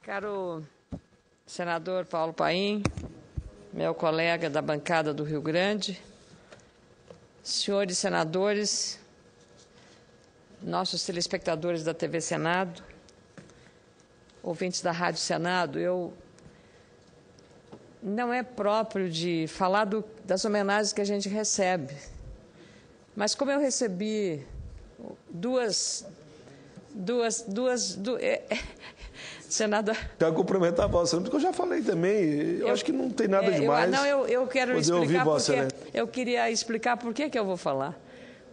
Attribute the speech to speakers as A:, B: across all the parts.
A: Caro senador Paulo Paim, meu colega da bancada do Rio Grande, senhores senadores, nossos telespectadores da TV Senado, ouvintes da Rádio Senado, não é próprio de falar das homenagens que a gente recebe, mas como eu recebi senador...
B: Quero cumprimentar a Vossa Excelência, porque eu já falei também. Eu acho que não tem nada demais.
A: Eu quero explicar
B: porque
A: eu queria explicar por que eu vou falar.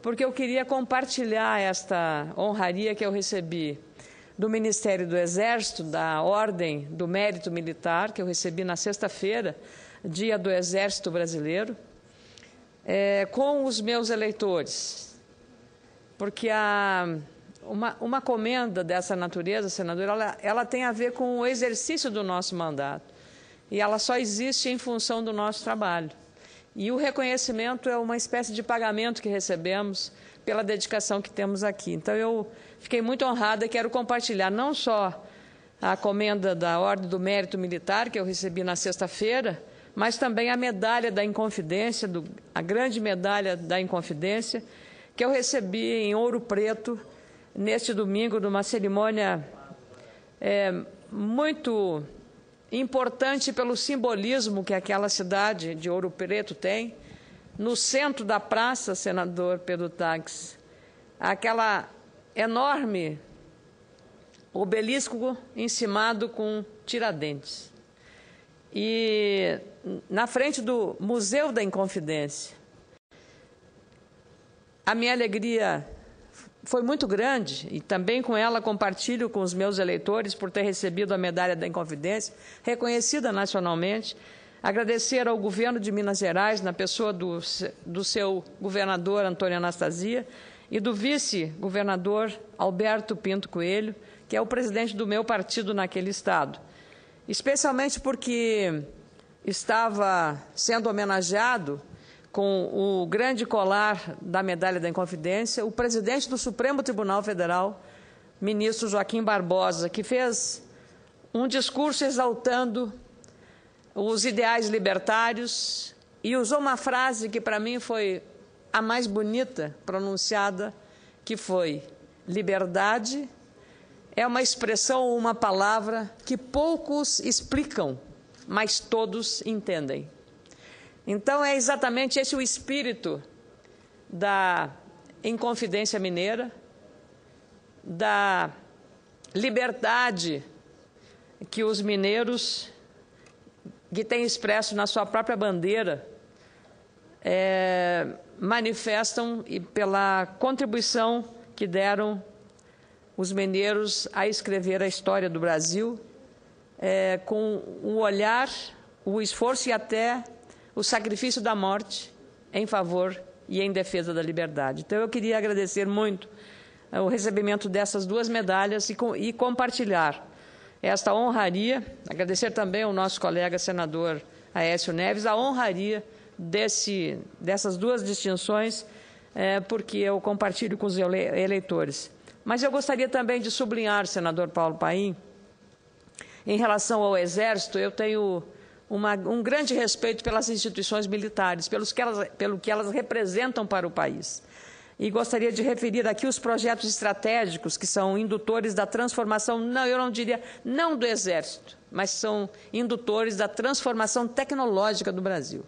A: Porque eu queria compartilhar esta honraria que eu recebi do Ministério do Exército, da Ordem do Mérito Militar, que eu recebi na sexta-feira, Dia do Exército Brasileiro, com os meus eleitores. Porque uma comenda dessa natureza, senador, ela tem a ver com o exercício do nosso mandato. E ela só existe em função do nosso trabalho. E o reconhecimento é uma espécie de pagamento que recebemos pela dedicação que temos aqui. Então, eu fiquei muito honrada e quero compartilhar não só a comenda da Ordem do Mérito Militar, que eu recebi na sexta-feira, mas também a medalha da Inconfidência, a grande medalha da Inconfidência, que eu recebi em Ouro Preto, neste domingo, numa cerimônia muito importante pelo simbolismo que aquela cidade de Ouro Preto tem. No centro da praça, senador Pedro Taques, aquela enorme obelisco encimado com Tiradentes. E na frente do Museu da Inconfidência, a minha alegria foi muito grande, e também com ela compartilho com os meus eleitores por ter recebido a medalha da Inconfidência, reconhecida nacionalmente. Agradecer ao governo de Minas Gerais, na pessoa do seu governador Antônio Anastasia e do vice-governador Alberto Pinto Coelho, que é o presidente do meu partido naquele estado. Especialmente porque estava sendo homenageado com o grande colar da medalha da Inconfidência, o presidente do Supremo Tribunal Federal, ministro Joaquim Barbosa, que fez um discurso exaltando os ideais libertários e usou uma frase que para mim foi a mais bonita pronunciada, que foi: liberdade é uma expressão ou uma palavra que poucos explicam, mas todos entendem. Então, é exatamente esse o espírito da Inconfidência Mineira, da liberdade que os mineiros, que têm expresso na sua própria bandeira, manifestam, e pela contribuição que deram os mineiros a escrever a história do Brasil, com o olhar, o esforço e até o sacrifício da morte em favor e em defesa da liberdade. Então, eu queria agradecer muito o recebimento dessas duas medalhas e compartilhar esta honraria, agradecer também ao nosso colega senador Aécio Neves, a honraria dessas duas distinções, porque eu compartilho com os eleitores. Mas eu gostaria também de sublinhar, senador Paulo Paim, em relação ao Exército, eu tenho um grande respeito pelas instituições militares, pelo que elas representam para o país. E gostaria de referir aqui os projetos estratégicos que são indutores da transformação, eu não diria, não do Exército, mas são indutores da transformação tecnológica do Brasil.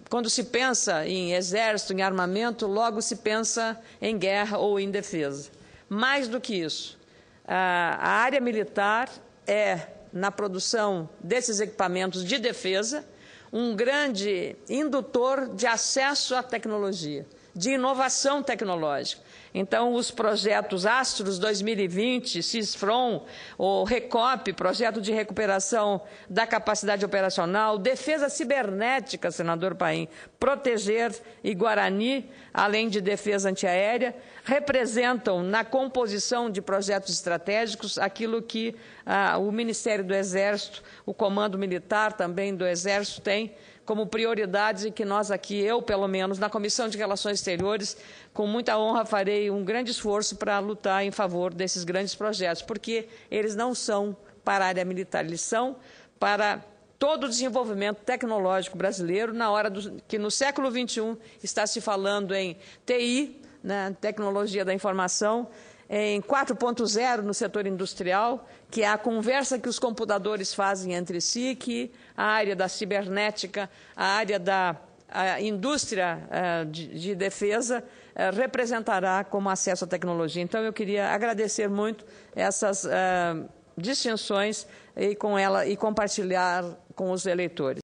A: Quando se pensa em Exército, em armamento, logo se pensa em guerra ou em defesa. Mais do que isso, a área militar na produção desses equipamentos de defesa, um grande indutor de acesso à tecnologia, de inovação tecnológica. Então, os projetos Astros 2020, CISFRON, o RECOP, Projeto de Recuperação da Capacidade Operacional, Defesa Cibernética, senador Paim, Proteger e Guarani, além de defesa antiaérea, representam na composição de projetos estratégicos aquilo que o Ministério do Exército, o Comando Militar também do Exército tem como prioridades e que nós aqui, eu pelo menos, na Comissão de Relações Exteriores, com muita honra, farei um grande esforço para lutar em favor desses grandes projetos, porque eles não são para a área militar, eles são para todo o desenvolvimento tecnológico brasileiro, na hora que no século XXI está se falando em TI, né, tecnologia da informação, em 4.0 no setor industrial, que é a conversa que os computadores fazem entre si, que a área da cibernética, a área da indústria de defesa representará como acesso à tecnologia. Então, eu queria agradecer muito essas distinções e compartilhar com os eleitores.